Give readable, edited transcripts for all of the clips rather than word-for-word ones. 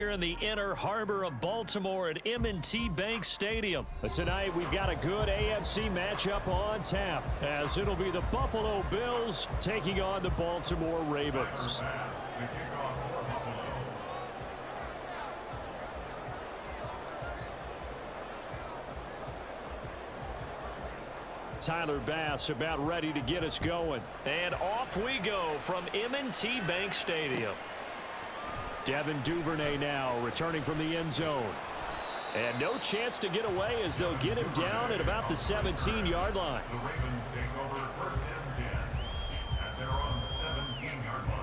Here in the inner harbor of Baltimore at M&T Bank Stadium. But tonight we've got a good AFC matchup on tap, as it'll be the Buffalo Bills taking on the Baltimore Ravens. Tyler Bass about ready to get us going. And off we go from M&T Bank Stadium. Devin Duvernay now returning from the end zone. And no chance to get away as they'll get him down at about the 17-yard line. The Ravens take over first and 10 at their own 17-yard line.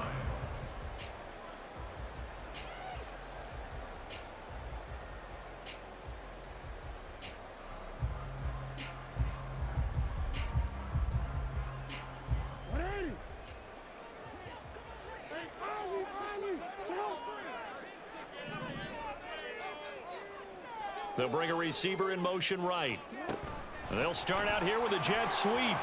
They'll bring a receiver in motion right. They'll start out here with a jet sweep. And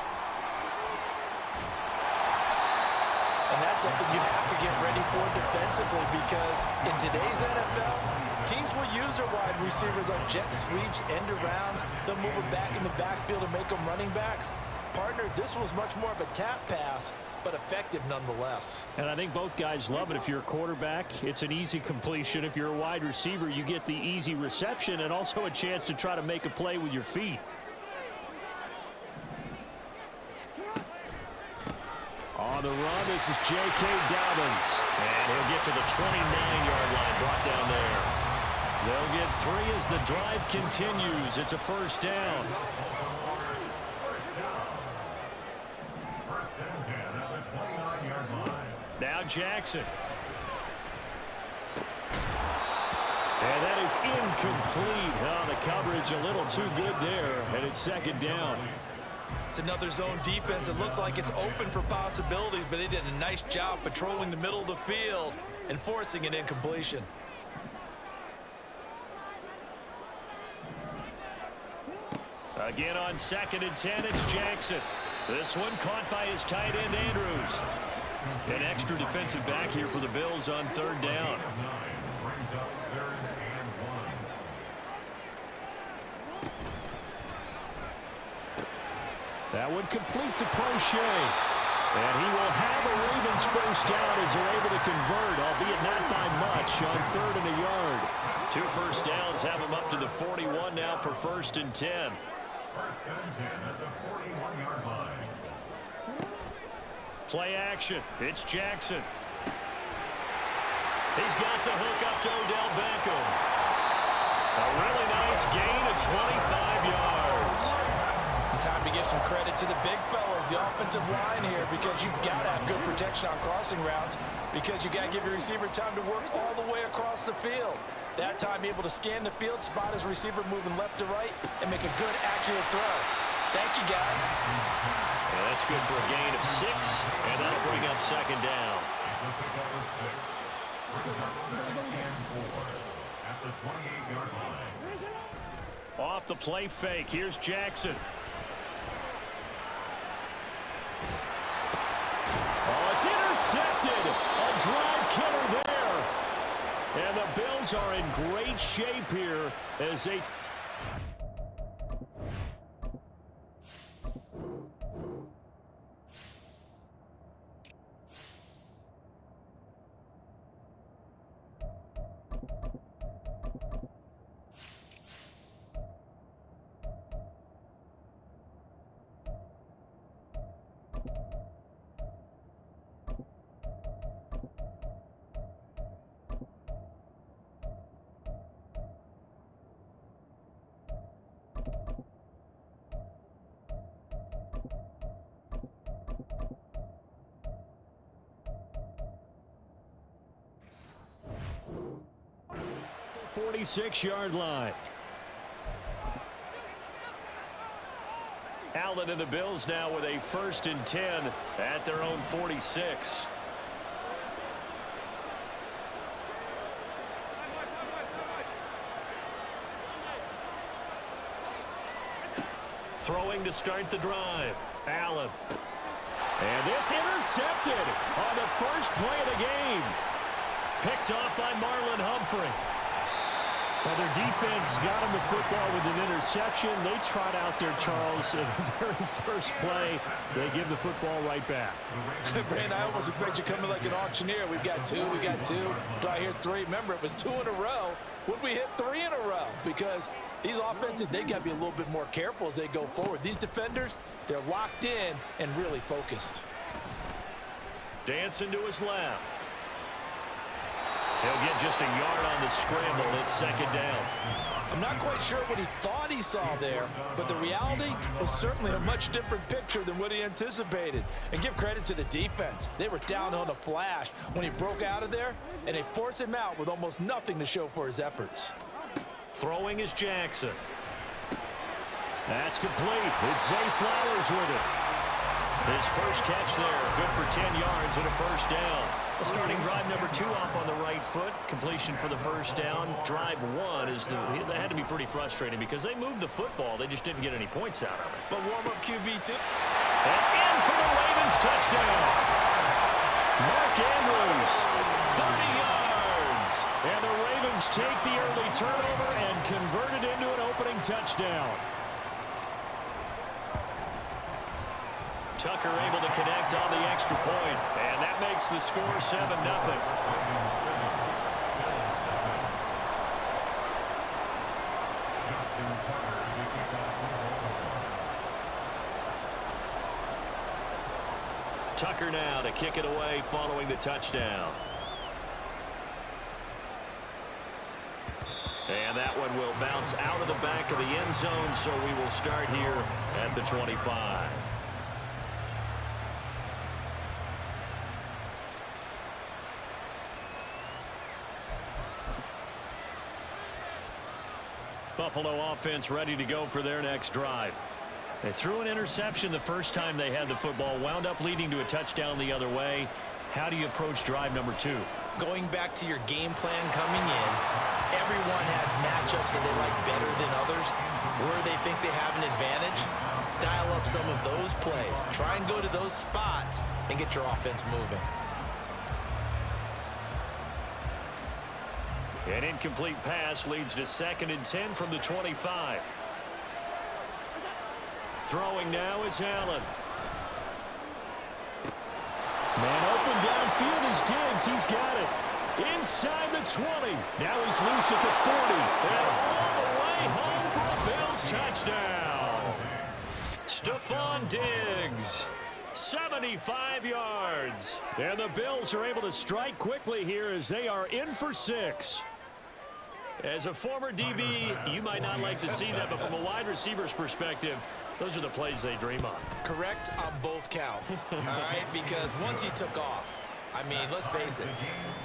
that's something you have to get ready for defensively, because in today's NFL, teams will use their wide receivers on jet sweeps, end arounds. They'll move them back in the backfield and make them running backs. Partner, this was much more of a tap pass, but effective nonetheless. And I think both guys love it. If you're a quarterback, it's an easy completion. If you're a wide receiver, you get the easy reception and also a chance to try to make a play with your feet. On the run, this is J.K. Dobbins. And he'll get to the 29-yard line, brought down there. They'll get 3 as the drive continues. It's a first down. Now Jackson. And that is incomplete. Oh, the coverage a little too good there, and it's second down. It's another zone defense. It looks like it's open for possibilities, but they did a nice job patrolling the middle of the field and forcing an incompletion. Again on 2nd and 10, it's Jackson. This one caught by his tight end, Andrews. An extra defensive back here for the Bills on 3rd down. That would complete to Prochet. And he will have a Ravens first down as they're able to convert, albeit not by much, on 3rd and a yard. 2 first downs have him up to the 41 now for 1st and 10. 1st and 10 at the 41-yard line. Play action. It's Jackson. He's got the hook up to Odell Beckham. A really nice gain of 25 yards. Time to give some credit to the big fellas, the offensive line here, because you've got to have good protection on crossing routes, because you got to give your receiver time to work all the way across the field. That time, be able to scan the field, spot his receiver moving left to right, and make a good, accurate throw. Thank you, guys. Well, that's good for a gain of 6, and that'll bring up 2nd down. At the 28-yard line. Off the play fake, here's Jackson. Oh, it's intercepted. A drive killer there. And the Bills are in great shape here as they... The 46-yard line. Allen and the Bills now with a 1st and 10 at their own 46. Throwing to start the drive. Allen. And this intercepted on the first play of the game. picked off by Marlon Humphrey. Well, their defense got him the football with an interception. They trot out there, Charles, in the very first play. They give the football right back. Brandon, I almost expect you coming like an auctioneer. We've got two. Do I hear three? Remember, it was 2 in a row. Would we hit 3 in a row? Because these offenses, they got to be a little bit more careful as they go forward. These defenders, they're locked in and really focused. Dancing to his left. He'll get just a yard on the scramble. It's second down. I'm not quite sure what he thought he saw there, but the reality was certainly a much different picture than what he anticipated. And give credit to the defense. They were down on a flash when he broke out of there, and they forced him out with almost nothing to show for his efforts. Throwing is Jackson. That's complete. It's Zay Flowers with it. His first catch there, good for 10 yards and a first down. Starting drive number 2 off on the right foot. Completion for the first down. Drive 1 is that had to be pretty frustrating because they moved the football. They just didn't get any points out of it. But warm-up QB2. And in for the Ravens touchdown. Mark Andrews, 30 yards. And the Ravens take the early turnover and convert it into an opening touchdown. Tucker able to connect on the extra point, and that makes the score 7-0. Tucker now to kick it away following the touchdown. And that one will bounce out of the back of the end zone, so we will start here at the 25. Buffalo offense ready to go for their next drive. They threw an interception the first time they had the football, wound up leading to a touchdown the other way. How do you approach drive number 2? Going back to your game plan coming in, everyone has matchups that they like better than others. Where they think they have an advantage, dial up some of those plays. Try and go to those spots and get your offense moving. An incomplete pass leads to 2nd and 10 from the 25. Throwing now is Allen. Man open downfield is Diggs. He's got it. Inside the 20. Now he's loose at the 40. And all the way home for a Bills touchdown. Stephon Diggs. 75 yards. And the Bills are able to strike quickly here as they are in for 6. As a former DB, you might not like to see that, but from a wide receiver's perspective, those are the plays they dream of. Correct on both counts, all right? Because once he took off, I mean, let's face it,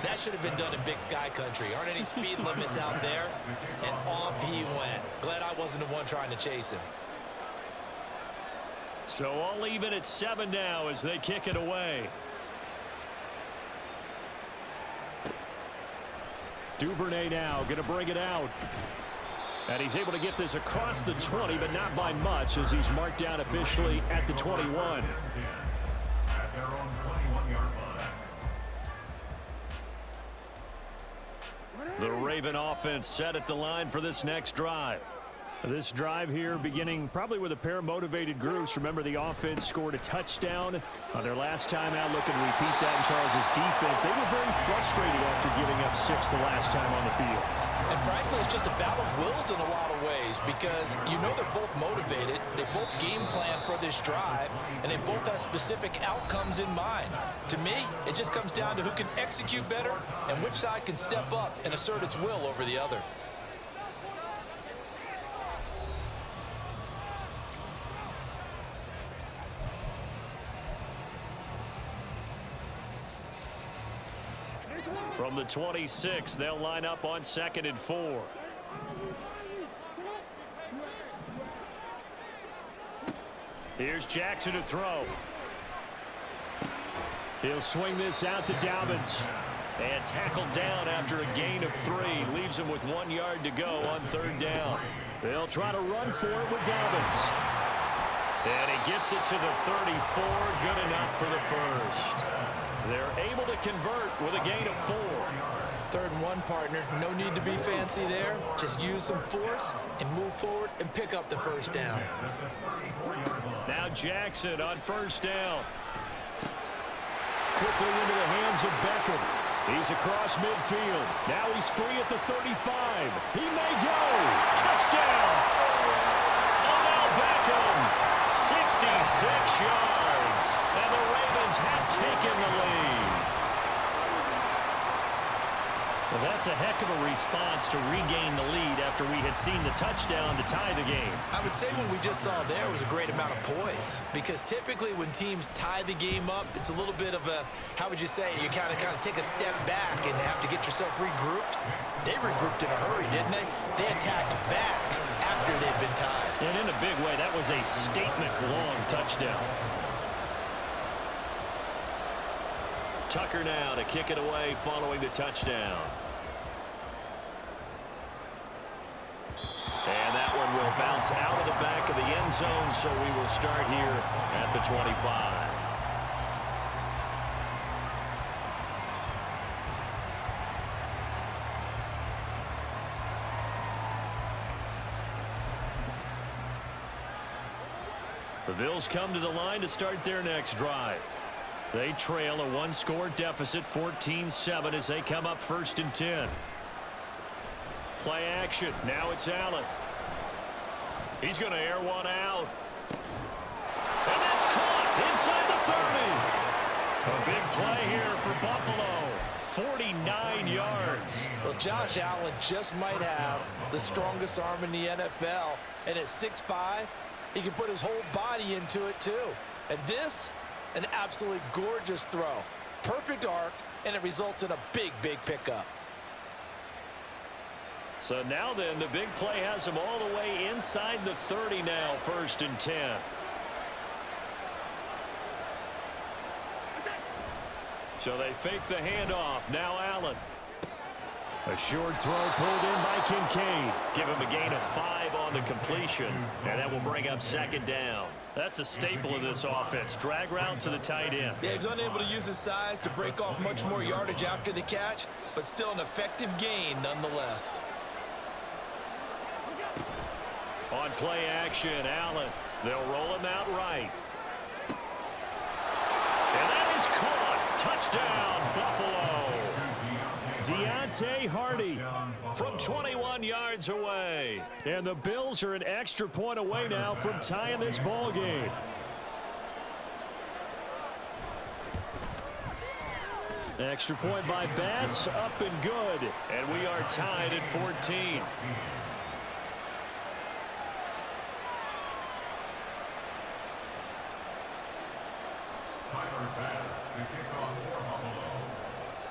that should have been done in Big Sky Country. Aren't any speed limits out there? And off he went. Glad I wasn't the one trying to chase him. So all even at 7 now as they kick it away. Duvernay now going to bring it out. And he's able to get this across the 20, but not by much as he's marked down officially at the 21. At their own 21-yard line. The Raven offense set at the line for this next drive. This drive here beginning probably with a pair of motivated groups. Remember, the offense scored a touchdown on their last time out. Looking to repeat that in Charles's defense. They were very frustrated after giving up 6 the last time on the field. And frankly, it's just a battle of wills in a lot of ways because you know they're both motivated. They both game plan for this drive, and they both have specific outcomes in mind. To me, it just comes down to who can execute better and which side can step up and assert its will over the other. From the 26, they'll line up on 2nd and 4. Here's Jackson to throw. He'll swing this out to Dobbins. And tackled down after a gain of 3. Leaves him with 1 yard to go on 3rd down. They'll try to run for it with Dobbins. And he gets it to the 34. Good enough for the first. They're able to convert with a gain of 4. 3rd and 1, partner. No need to be fancy there. Just use some force and move forward and pick up the first down. Now Jackson on 1st down. Quickly into the hands of Beckham. He's across midfield. Now he's free at the 35. He may go. Touchdown! Odell Beckham, 66 yards. And the Ravens have taken the lead. Well, that's a heck of a response to regain the lead after we had seen the touchdown to tie the game. I would say what we just saw there was a great amount of poise, because typically when teams tie the game up, it's a little bit of a, how would you say, you kind of take a step back and have to get yourself regrouped. They regrouped in a hurry, didn't they? They attacked back after they'd been tied. And in a big way, that was a statement-long touchdown. Tucker now to kick it away following the touchdown. And that one will bounce out of the back of the end zone, so we will start here at the 25. The Bills come to the line to start their next drive. They trail a 1-score deficit, 14-7, as they come up 1st and 10. Play action. Now it's Allen. He's going to air one out. And that's caught inside the 30. A big play here for Buffalo. 49 yards. Well, Josh Allen just might have the strongest arm in the NFL. And at 6'5", he can put his whole body into it, too. And this, an absolutely gorgeous throw. Perfect arc, and it results in a big, big pickup. So now then, the big play has him all the way inside the 30 now, 1st and 10. So they fake the handoff. Now Allen. A short throw pulled in by Kincaid. Give him a gain of 5 on the completion, and that will bring up 2nd down. That's a staple of this offense. Drag route to the tight end. Yeah, he's unable to use his size to break off much more yardage after the catch, but still an effective gain nonetheless. On play action, Allen. They'll roll him out right. And that is caught. Touchdown, Buffalo. Deontay Hardy from 21 yards away. And the Bills are an extra point away now from tying this ball game. Extra point by Bass, up and good. And we are tied at 14.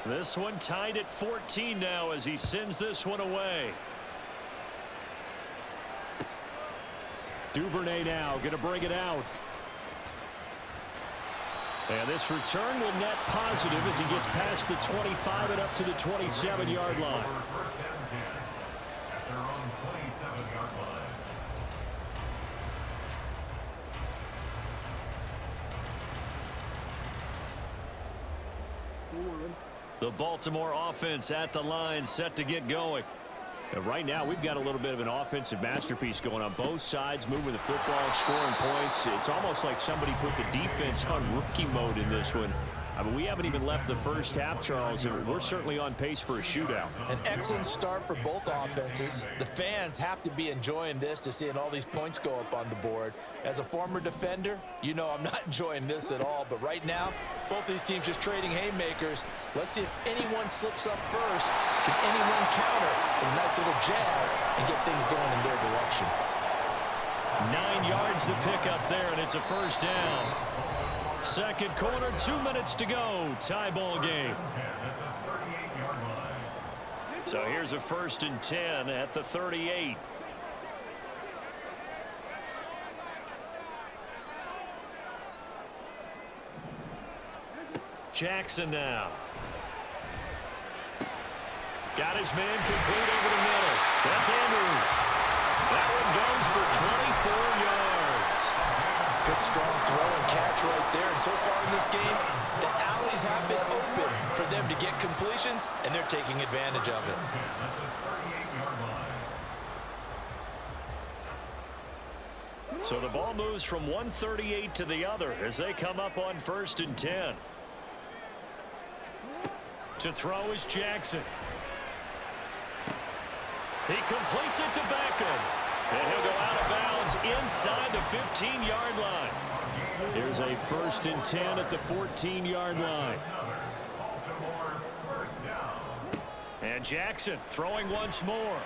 This one tied at 14 now as he sends this one away. Duvernay now going to bring it out. And this return will net positive as he gets past the 25 and up to the 27-yard line. The Baltimore offense at the line, set to get going. And right now, we've got a little bit of an offensive masterpiece going on both sides, moving the football, scoring points. It's almost like somebody put the defense on rookie mode in this one. I mean, we haven't even left the first half, Charles, and we're certainly on pace for a shootout. An excellent start for both offenses. The fans have to be enjoying this to seeing all these points go up on the board. As a former defender, you know I'm not enjoying this at all. But right now, both these teams just trading haymakers. Let's see if anyone slips up first. Can anyone counter with a nice little jab and get things going in their direction? 9 yards to pick up there, and it's a first down. Second quarter, 2 minutes to go. Tie ball game. So here's a 1st and 10 at the 38. Jackson now. Got his man complete over the middle. That's Andrews. That one goes for 24 yards. Good strong throw and catch right there. And so far in this game, the alleys have been open for them to get completions, and they're taking advantage of it. So the ball moves from 138 to the other as they come up on 1st and 10. To throw is Jackson. He completes it to Beckham. And he'll go out of bounds inside the 15-yard line. Here's a 1st and 10 at the 14-yard line. And Jackson throwing once more.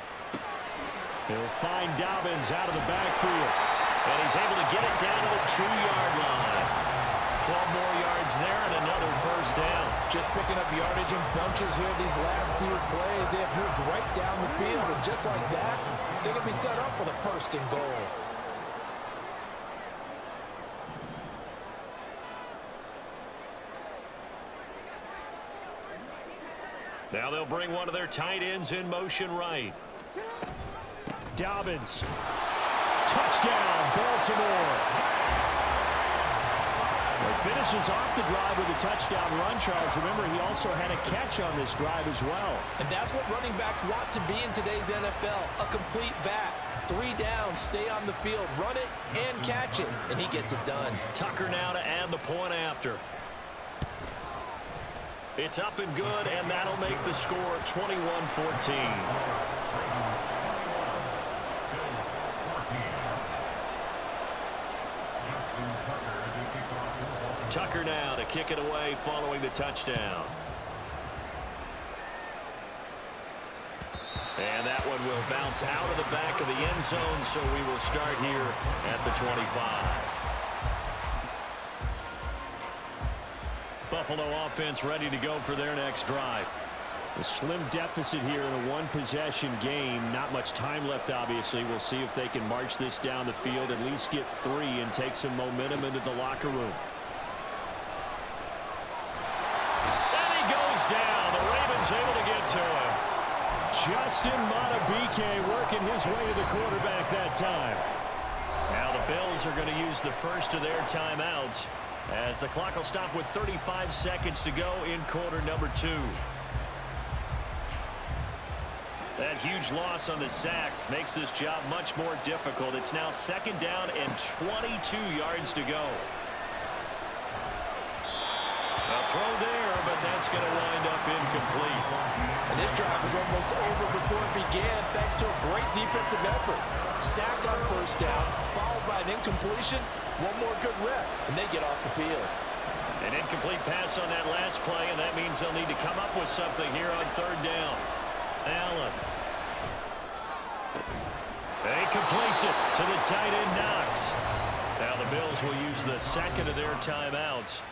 He'll find Dobbins out of the backfield. And he's able to get it down to the 2-yard line. 12 more yards there and another 1st down. Just picking up yardage in bunches here these last few plays. They have moved right down the field, and just like that, they're going to be set up with a 1st and goal. Now they'll bring one of their tight ends in motion right. Dobbins. Touchdown, Baltimore. He finishes off the drive with a touchdown run, Charles. Remember, he also had a catch on this drive as well. And that's what running backs want to be in today's NFL, a complete back. 3 downs, stay on the field, run it, and catch it. And he gets it done. Tucker now to add the point after. It's up and good, and that'll make the score 21-14. Tucker now to kick it away following the touchdown. And that one will bounce out of the back of the end zone, so we will start here at the 25. Buffalo offense ready to go for their next drive. A slim deficit here in a one-possession game. Not much time left, obviously. We'll see if they can march this down the field, at least get 3, and take some momentum into the locker room. Down. The Ravens able to get to him. Justin Madubuike working his way to the quarterback that time. Now the Bills are going to use the first of their timeouts as the clock will stop with 35 seconds to go in quarter number 2. That huge loss on the sack makes this job much more difficult. It's now 2nd down and 22 yards to go. A throw there, but that's going to wind up incomplete. And this drive was almost over before it began thanks to a great defensive effort. Sack on 1st down, followed by an incompletion. One more good rep, and they get off the field. An incomplete pass on that last play, and that means they'll need to come up with something here on 3rd down. Allen. And he completes it to the tight end, Knox. Now the Bills will use the 2nd of their timeouts.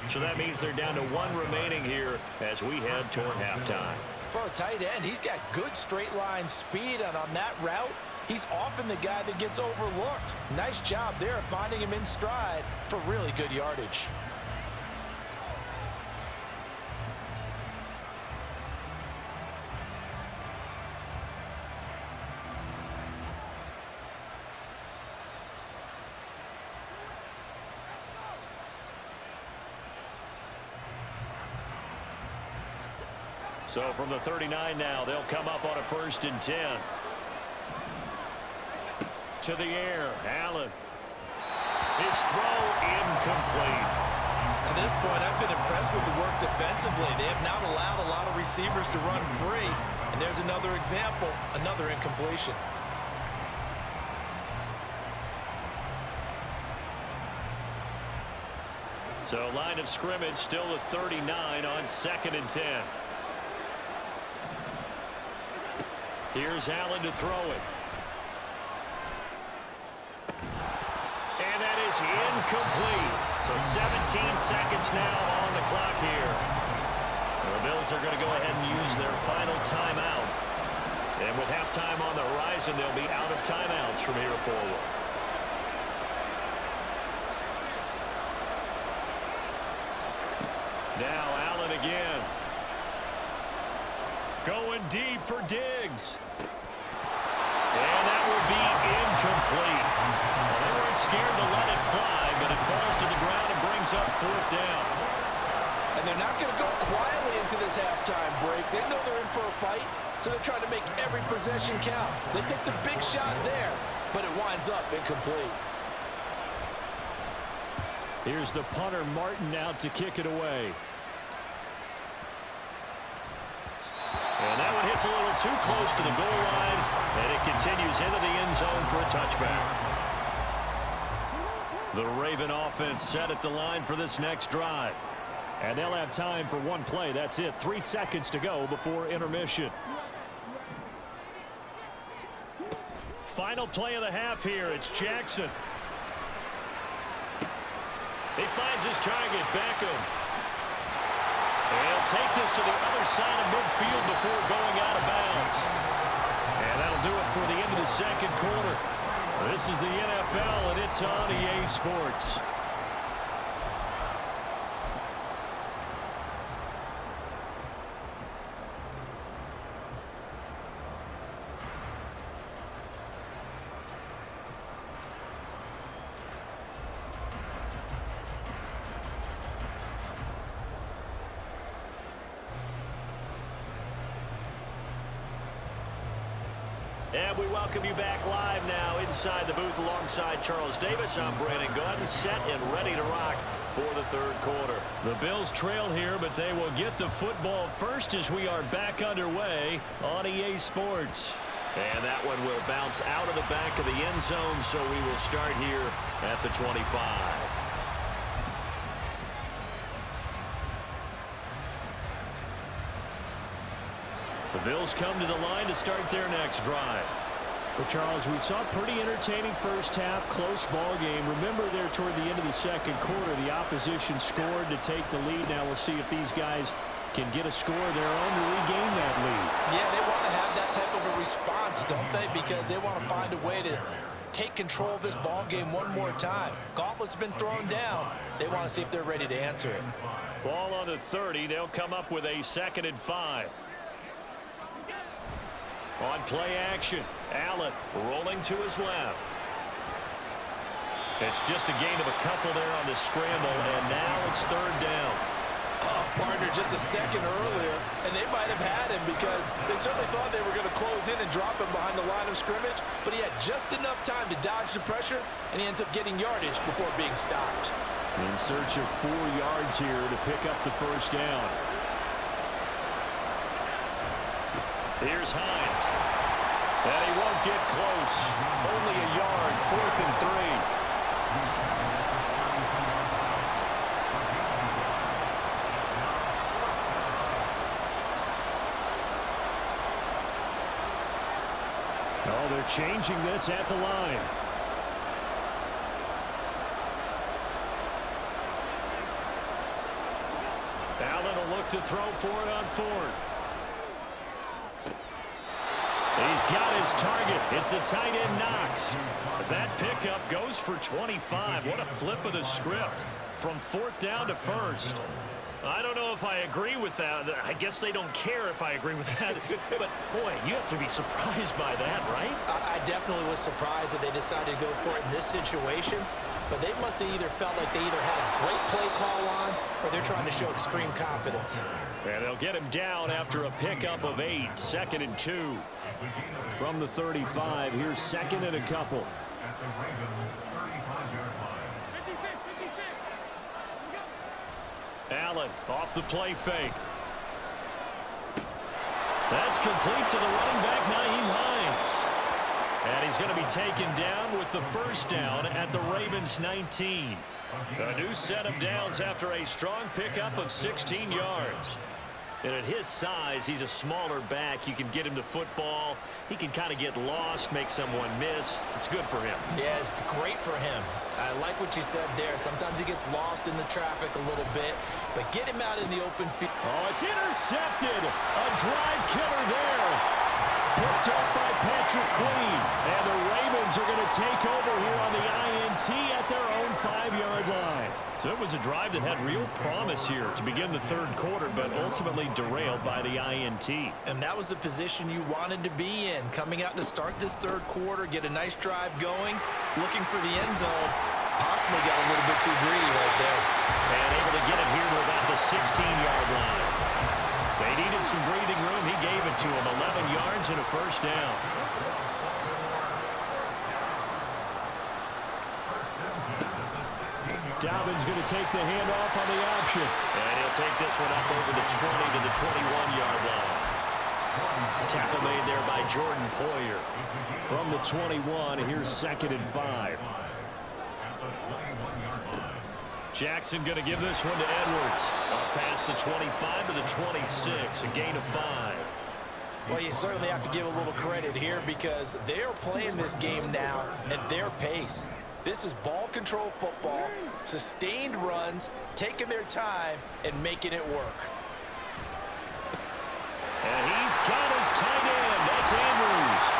So that means they're down to 1 remaining here as we head toward halftime. For a tight end, he's got good straight line speed, and on that route, he's often the guy that gets overlooked. Nice job there of finding him in stride for really good yardage. So from the 39 now, they'll come up on a 1st and 10. To the air, Allen. His throw incomplete. To this point, I've been impressed with the work defensively. They have not allowed a lot of receivers to run free. And there's another example, another incompletion. So line of scrimmage still a 39 on 2nd and 10. Here's Allen to throw it. And that is incomplete. So 17 seconds now on the clock here. The Bills are going to go ahead and use their final timeout. And with halftime on the horizon, they'll be out of timeouts from here forward. Now Allen again. Going deep for Diggs. And that will be incomplete. Well, they weren't scared to let it fly, but it falls to the ground and brings up 4th down. And they're not going to go quietly into this halftime break. They know they're in for a fight, so they're trying to make every possession count. They take the big shot there, but it winds up incomplete. Here's the punter, Martin, out to kick it away. And that one hits a little too close to the goal line, and it continues into the end zone for a touchback. The Raven offense set at the line for this next drive. And they'll have time for one play. That's it. 3 seconds to go before intermission. Final play of the half here. It's Jackson. He finds his target, Beckham. And he'll take this to the other side of midfield before going out of bounds. And that'll do it for the end of the second quarter. This is the NFL, and it's on EA Sports. And we welcome you back live now inside the booth alongside Charles Davis. I'm Brandon Gordon, set and ready to rock for the third quarter. The Bills trail here, but they will get the football first as we are back underway on EA Sports. And that one will bounce out of the back of the end zone, so we will start here at the 25. The Bills come to the line to start their next drive. Well, Charles, we saw a pretty entertaining first half, close ball game. Remember there toward the end of the second quarter, the opposition scored to take the lead. Now we'll see if these guys can get a score of their own to regain that lead. Yeah, they want to have that type of a response, don't they? Because they want to find a way to take control of this ball game one more time. Gauntlet's been thrown down. They want to see if they're ready to answer it. Ball on the 30. They'll come up with a 2nd and 5. On play action, Allen rolling to his left. It's just a gain of a couple there on the scramble, and now it's 3rd down. Oh, partner, just a second earlier, and they might have had him because they certainly thought they were going to close in and drop him behind the line of scrimmage, but he had just enough time to dodge the pressure, and he ends up getting yardage before being stopped. In search of 4 yards here to pick up the first down. Here's Hines. And he won't get close. Only a yard, 4th and 3. Oh, they're changing this at the line. Allen will look to throw for it on 4th. He's got his target. It's the tight end Knox. That pickup goes for 25. What a flip of the script from 4th down to 1st. I don't know if I agree with that. I guess they don't care if I agree with that. But, boy, you have to be surprised by that, right? I definitely was surprised that they decided to go for it in this situation. But they must have either felt like they either had a great play call on or they're trying to show extreme confidence. And they'll get him down after a pickup of 8. 2nd and 2. From the 35, here's 2nd and a couple. At the Ravens' 35-yard line. Allen off the play fake. That's complete to the running back, Nyheim Hines. And he's going to be taken down with the first down at the Ravens' 19. A new set of downs after a strong pickup of 16 yards. And at his size, he's a smaller back. You can get him to football. He can kind of get lost, make someone miss. It's good for him. Yeah, it's great for him. I like what you said there. Sometimes he gets lost in the traffic a little bit, but get him out in the open field. Oh, it's intercepted. A drive killer there. Picked up by Patrick Queen. And the Ravens are going to take over here on the INT at their own 5-yard line. So it was a drive that had real promise here to begin the third quarter, but ultimately derailed by the INT. And that was the position you wanted to be in, coming out to start this third quarter, get a nice drive going, looking for the end zone. possibly got a little bit too greedy right there. And able to get it here to about the 16-yard line. They needed some breathing room. He gave it to them. 11 yards and a first down. Dobbins going to take the handoff on the option. And he'll take this one up over the 20 to the 21-yard line. Tackle made there by Jordan Poyer. From the 21, here's 2nd and 5. Jackson going to give this one to Edwards. Up past the 25 to the 26, a gain of 5. Well, you certainly have to give a little credit here because they are playing this game now at their pace. This is ball control football, sustained runs, taking their time, and making it work. And he's got his tight end. That's Andrews.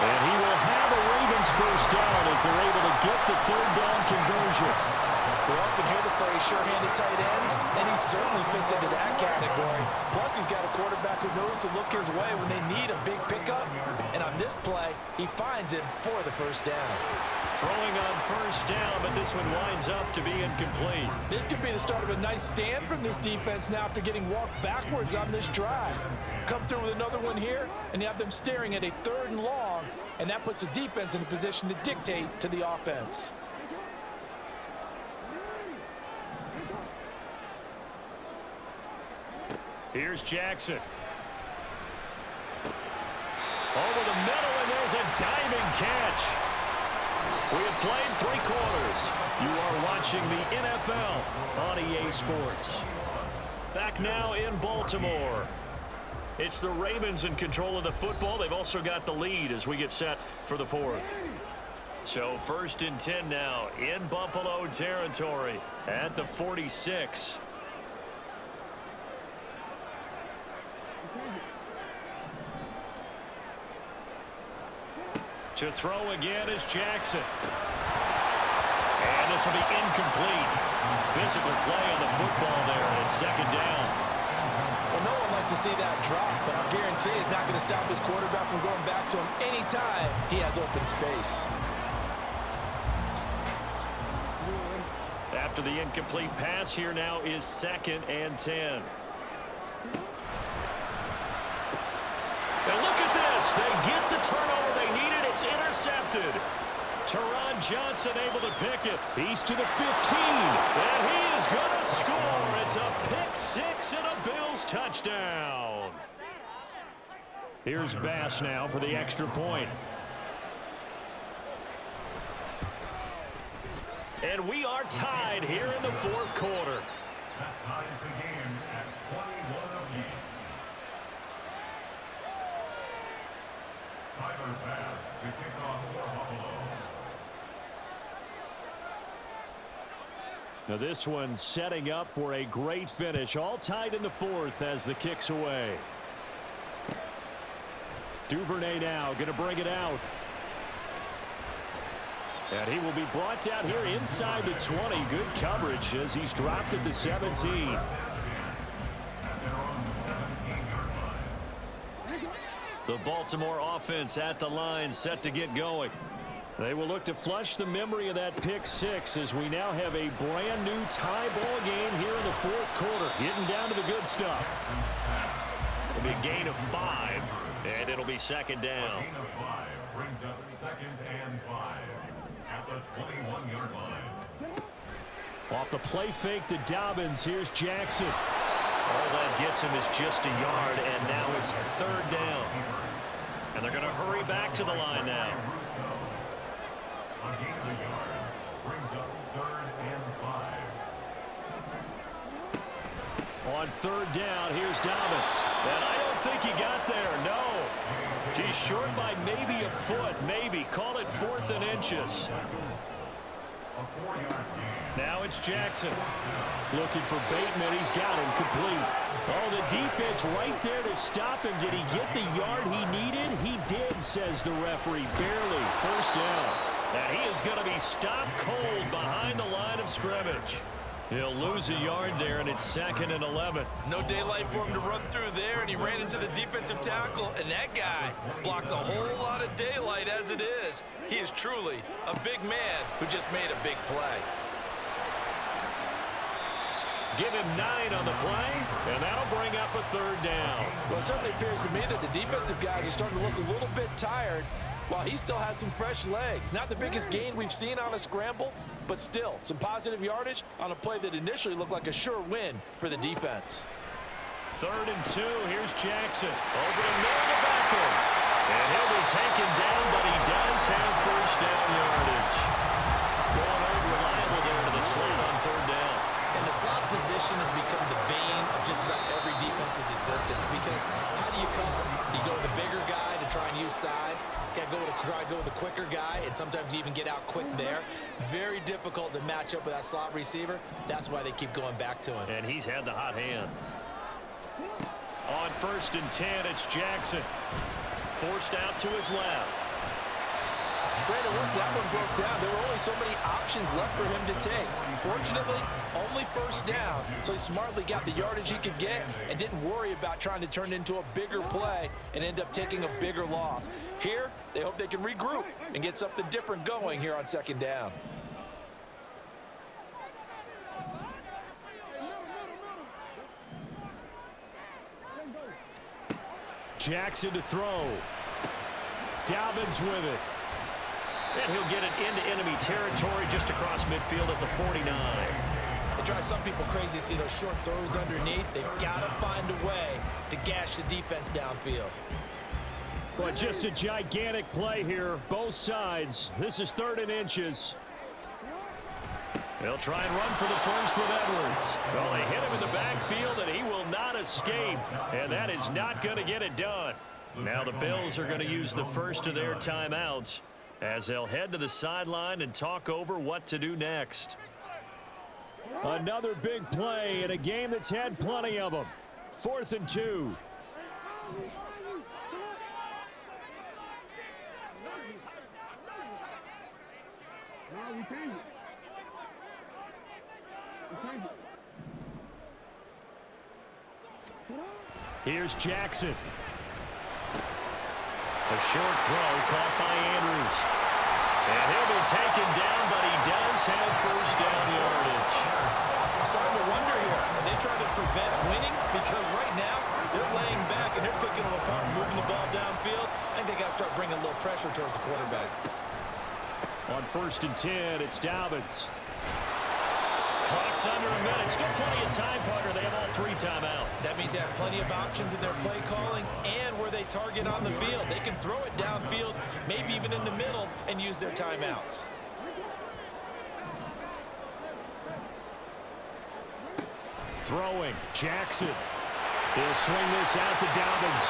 And he will have a Ravens first down as they're able to get the 3rd down conversion. We often hear the phrase sure-handed tight ends, and he certainly fits into that category. Plus, he's got a quarterback who knows to look his way when they need a big pickup. And on this play, he finds him for the first down. Throwing on first down, but this one winds up to be incomplete. This could be the start of a nice stand from this defense now after getting walked backwards on this drive. Come through with another one here, and you have them staring at a 3rd and long, and that puts the defense in a position to dictate to the offense. Here's Jackson. Over the middle, and there's a diving catch. We have played 3 quarters. You are watching the NFL on EA Sports. Back now in Baltimore. It's the Ravens in control of the football. They've also got the lead as we get set for the 4th. So 1st and 10 now in Buffalo territory at the 46. To throw again is Jackson. And this will be incomplete. Physical play on the football there, and it's 2nd down. Well, no one likes to see that drop, but I'll guarantee it's not going to stop his quarterback from going back to him anytime he has open space. After the incomplete pass, here now is 2nd and 10. And look at this. They get the turnover they needed. It's intercepted. Teron Johnson able to pick it. He's to the 15. And he is going to score. It's a pick 6 and a Bills touchdown. Here's Bass now for the extra point. And we are tied here in the 4th quarter. That ties the game at 21 apiece. Tyler Bass to kick off for Buffalo. Now this one setting up for a great finish. All tied in the 4th as the kick's away. Duvernay now going to bring it out. And he will be brought down here inside the 20. Good coverage as he's dropped at the 17. The Baltimore offense at the line, set to get going. They will look to flush the memory of that pick 6 as we now have a brand new tie ball game here in the 4th quarter. Getting down to the good stuff. It'll be a gain of 5, and it'll be 2nd down. Gain of 5 brings up 2nd and 5 at the 21-yard line. Off the play fake to Dobbins, here's Jackson. All that gets him is just a yard, and now it's 3rd down. And they're going to hurry back to the line now. A gain of a yard brings up 3rd and 5. On 3rd down, here's Dobbins. And I don't think he got there, no. He's short by maybe a foot, maybe. Call it 4th and inches. A 4-yard gain. Now it's Jackson. Looking for Bateman. He's got him complete. Oh, the defense right there to stop him. Did he get the yard he needed? He did, says the referee. Barely. 1st down. And he is going to be stopped cold behind the line of scrimmage. He'll lose a yard there, and it's 2nd and 11. No daylight for him to run through there, and he ran into the defensive tackle, and that guy blocks a whole lot of daylight as it is. He is truly a big man who just made a big play. Give him 9 on the play, and that'll bring up a 3rd down. Well, it certainly appears to me that the defensive guys are starting to look a little bit tired while he still has some fresh legs. Not the biggest gain we've seen on a scramble, but still some positive yardage on a play that initially looked like a sure win for the defense. 3rd and 2. Here's Jackson. Over the middle to Beckham. And he'll be taken down, but he does have 1st down yardage. Going unreliable there to the slot on 3rd down. And the slot position has become the bane of just about every defense's existence, because how do you cover? Do you go with the bigger guy to try and use size? Got to try to go with the quicker guy, and sometimes you even get out quick there. Very difficult to match up with that slot receiver. That's why they keep going back to him. And he's had the hot hand. On 1st and 10, it's Jackson. Forced out to his left. Brandon, once that one broke down, there were only so many options left for him to take. Fortunately, only 1st down, so he smartly got the yardage he could get and didn't worry about trying to turn it into a bigger play and end up taking a bigger loss. Here, they hope they can regroup and get something different going here on 2nd down. Jackson to throw. Dobbins with it. And he'll get it into enemy territory just across midfield at the 49. It drives some people crazy to see those short throws underneath. They've got to find a way to gash the defense downfield. But just a gigantic play here, both sides. This is 3rd and inches. They'll try and run for the 1st with Edwards. Well, they hit him in the backfield, and he will not escape. And that is not going to get it done. Now the Bills are going to use the 1st of their timeouts as they'll head to the sideline and talk over what to do next. Another big play in a game that's had plenty of them. 4th and 2. Here's Jackson. A short throw caught by Andrews. And he'll be taken down, but he does have 1st down yardage. I'm starting to wonder here, are they trying to prevent winning? Because right now, they're laying back and they're picking them apart and moving the ball downfield. I think they got to start bringing a little pressure towards the quarterback. On 1st and 10, it's Dobbins. Clock's under a minute. Still plenty of time, partner. They have all 3 timeout. That means they have plenty of options in their play calling and where they target on the field. They can throw it downfield, maybe even in the middle, and use their timeouts. Throwing, Jackson. He'll swing this out to Dobbins.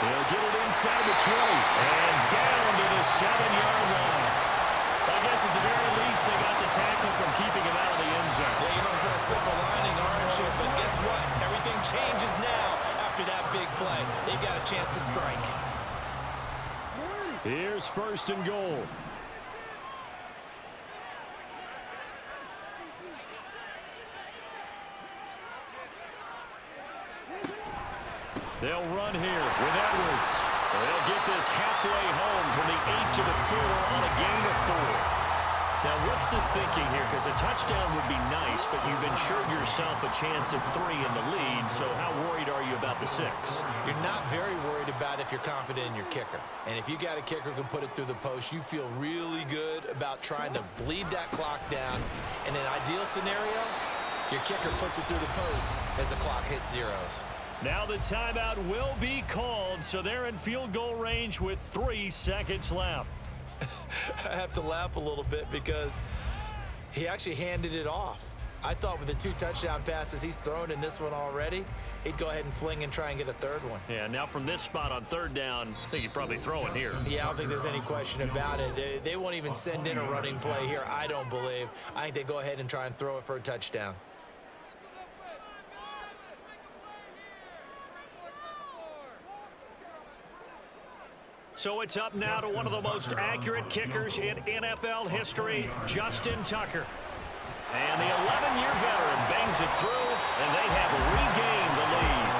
He'll get it inside the 20. And down to the 7-yard line. I guess at the very least, they got the tackle from keeping him out of the end zone. Yeah, you know, it's that silver lining, aren't you? But guess what? Everything changes now after that big play. They've got a chance to strike. Here's 1st and goal. They'll run here with Edwards. They'll get this halfway home from the 8 to the 4 on a gain of 4. Now, what's the thinking here? Because a touchdown would be nice, but you've ensured yourself a chance of 3 in the lead, so how worried are you about the 6? You're not very worried about if you're confident in your kicker. And if you got a kicker who can put it through the post, you feel really good about trying to bleed that clock down. In an ideal scenario, your kicker puts it through the post as the clock hits zeros. Now the timeout will be called, so they're in field goal range with 3 seconds left. I have to laugh a little bit because he actually handed it off. I thought with the 2 touchdown passes he's thrown in this one already, he'd go ahead and fling and try and get a 3rd one. Yeah, now from this spot on 3rd down, I think he'd probably throw it here. Yeah, I don't think there's any question about it. They won't even send in a running play here, I don't believe. I think they go ahead and try and throw it for a touchdown. So it's up now to one of the most accurate kickers in NFL history, Justin Tucker. And the 11-year veteran bangs it through, and they have regained the lead.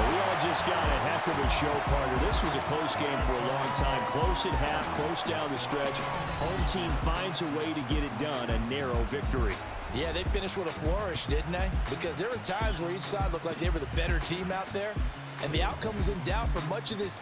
We all just got a heck of a show, partner. This was a close game for a long time. Close at half, close down the stretch. Home team finds a way to get it done, a narrow victory. Yeah, they finished with a flourish, didn't they? Because there were times where each side looked like they were the better team out there, and the outcome was in doubt for much of this